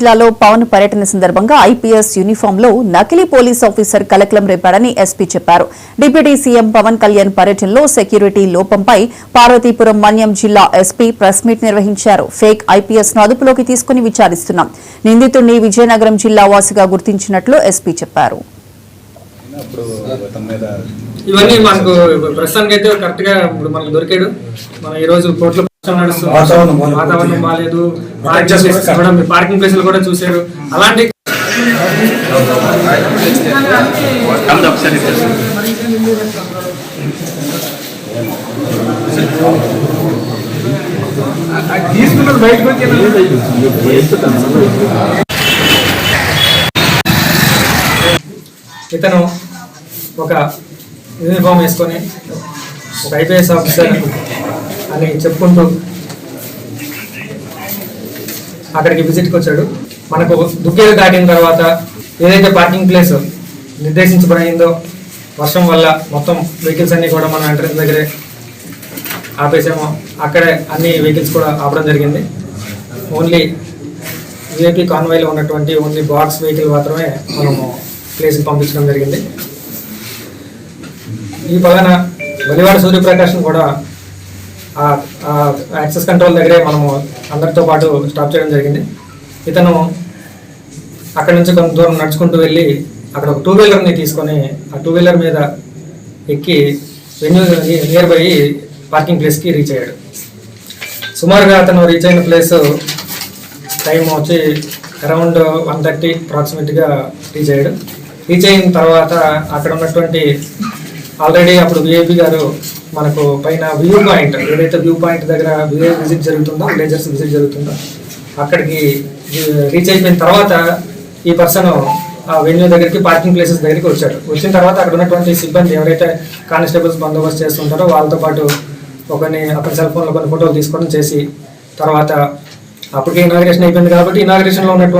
జిల్లాలో పవన్ పర్యటన సందర్భంగా ఐపీఎస్ యూనిఫామ్ లో నకిలీ పోలీస్ ఆఫీసర్ కలకలం రేపాడని ఎస్పీ చెప్పారు. డిప్యూటీ సీఎం పవన్ కళ్యాణ్ పర్యటనలో సెక్యూరిటీ లోపంపై పార్వతీపురం మన్యం జిల్లా ఎస్పీ ప్రెస్ మీట్ నిర్వహించారు. ఫేక్ ఐపీఎస్ ను అదుపులోకి తీసుకుని విచారిస్తున్నాం. నిందితుడిని విజయనగరం జిల్లా వాసిగా గుర్తించినట్లు ఎస్పీ చెప్పారు. ఇవన్నీ మనకు ప్రస్తుతానికి అయితే కరెక్ట్ గా ఇప్పుడు మనకు దొరికాడు. మన ఈ రోజు కోర్టులో వాతావరణం బాగాలేదు, పార్కింగ్ ప్లేసులు కూడా చూశారు. అలాంటి తీసుకున్నది బయటకు ఇతను ఒక యూనిఫామ్ వేసుకొని ఒక ఐపీఎస్ ఆఫీసర్ అని చెప్పుకుంటూ అక్కడికి విజిట్కి వచ్చాడు. మనకు దుక్కేలు దాటిన తర్వాత ఏదైతే పార్కింగ్ ప్లేస్ నిర్దేశించబడిందో వర్షం వల్ల మొత్తం వెహికల్స్ అన్నీ కూడా మనం ఎంట్రన్స్ దగ్గరే ఆపేసాము. అక్కడే అన్ని వెహికల్స్ కూడా ఆపడం జరిగింది. ఓన్లీ విఐపీ కాన్వాయ్లో ఉన్నటువంటి ఓన్లీ బాక్స్ వెహికల్ మాత్రమే మనము ప్లేస్కి పంపించడం జరిగింది. ఈ పలాన బలివాడ సూర్యప్రకాష్ను కూడా యాక్సెస్ కంట్రోల్ దగ్గరే మనము అందరితో పాటు స్టాప్ చేయడం జరిగింది. ఇతను అక్కడి నుంచి కొంత దూరం నడుచుకుంటూ వెళ్ళి అక్కడ ఒక 2 వీలర్ని తీసుకొని ఆ 2 వీలర్ మీద ఎక్కి వెన్యూ నియర్ బై పార్కింగ్ ప్లేస్కి రీచ్ అయ్యాడు. సుమారుగా అతను రీచ్ అయిన ప్లేస్ టైం వచ్చి అరౌండ్ 1:30 అప్రాక్సిమేట్గా రీచ్ అయ్యాడు. రీచ్ అయిన తర్వాత అక్కడ ఉన్నటువంటి ఆల్రెడీ అప్పుడు విఐపి గారు మనకు పైన వ్యూ పాయింట్ ఏదైతే వ్యూ పాయింట్ దగ్గర విజిట్ జరుగుతుందో విలేజర్స్ విజిట్ జరుగుతుందో అక్కడికి రీచ్ అయిపోయిన తర్వాత ఈ పర్సన్ ఆ వెన్యూ దగ్గరికి పార్కింగ్ ప్లేసెస్ దగ్గరికి వచ్చాడు. వచ్చిన తర్వాత అక్కడ ఉన్నటువంటి సిబ్బంది ఎవరైతే కానిస్టేబుల్స్ బందోబస్తు చేస్తుంటారో వాళ్ళతో పాటు అతని సెల్ ఫోన్లో కొన్ని ఫోటోలు తీసుకోవడం చేసి తర్వాత అప్పటికే ఇనాగ్రేషన్ అయిపోయింది కాబట్టి ఇనాగ్రేషన్లో ఉన్నటువంటి